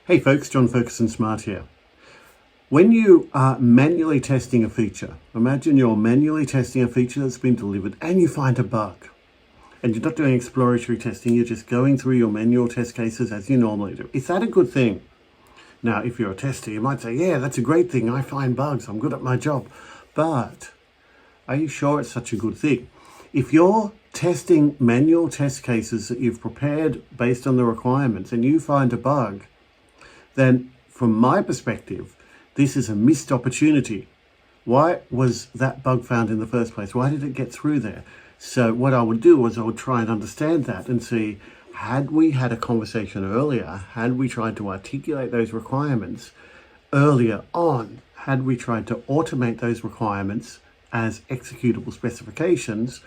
Hey folks, johnfergusonsmart here. When you are manually testing a feature, imagine you're manually testing a feature that's been delivered and you find a bug. And you're not doing exploratory testing, you're just going through your manual test cases as you normally do. Is that a good thing? Now, if you're a tester, you might say, yeah, that's a great thing. I find bugs. I'm good at my job. But are you sure it's such a good thing? If you're testing manual test cases that you've prepared based on the requirements and you find a bug, then from my perspective, this is a missed opportunity. Why was that bug found in the first place? Why did it get through there? So what I would do is I would try and understand that and see, had we had a conversation earlier, had we tried to articulate those requirements earlier on, had we tried to automate those requirements as executable specifications,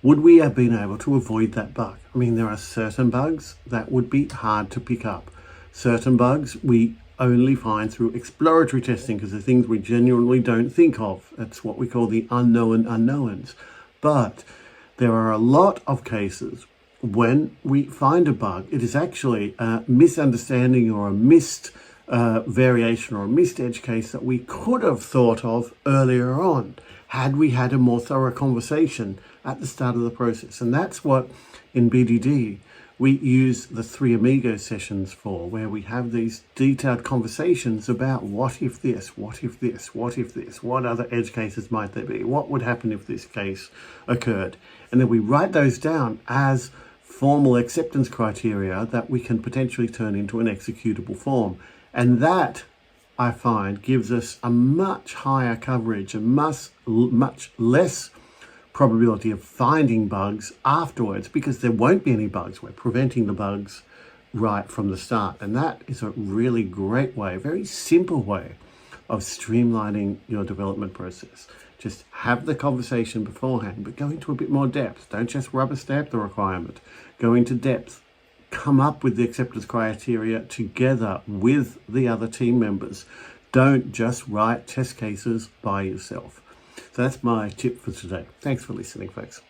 would we have been able to avoid that bug? I mean, there are certain bugs that would be hard to pick up. Certain bugs we only find through exploratory testing because they're things we genuinely don't think of. That's what we call the unknown unknowns. But there are a lot of cases when we find a bug, it is actually a misunderstanding or a missed variation or a missed edge case that we could have thought of earlier on had we had a more thorough conversation at the start of the process. And that's what in BDD we use the Three Amigos sessions for, where we have these detailed conversations about what if this, what if this, what if this, what other edge cases might there be, what would happen if this case occurred. And then we write those down as formal acceptance criteria that we can potentially turn into an executable form. And that, I find, gives us a much higher coverage and much less probability of finding bugs afterwards, because there won't be any bugs. We're preventing the bugs right from the start. And that is a really great way, a very simple way of streamlining your development process. Just have the conversation beforehand, but go into a bit more depth. Don't just rubber stamp the requirement. Go into depth. Come up with the acceptance criteria together with the other team members. Don't just write test cases by yourself. So that's my tip for today. Thanks for listening, folks.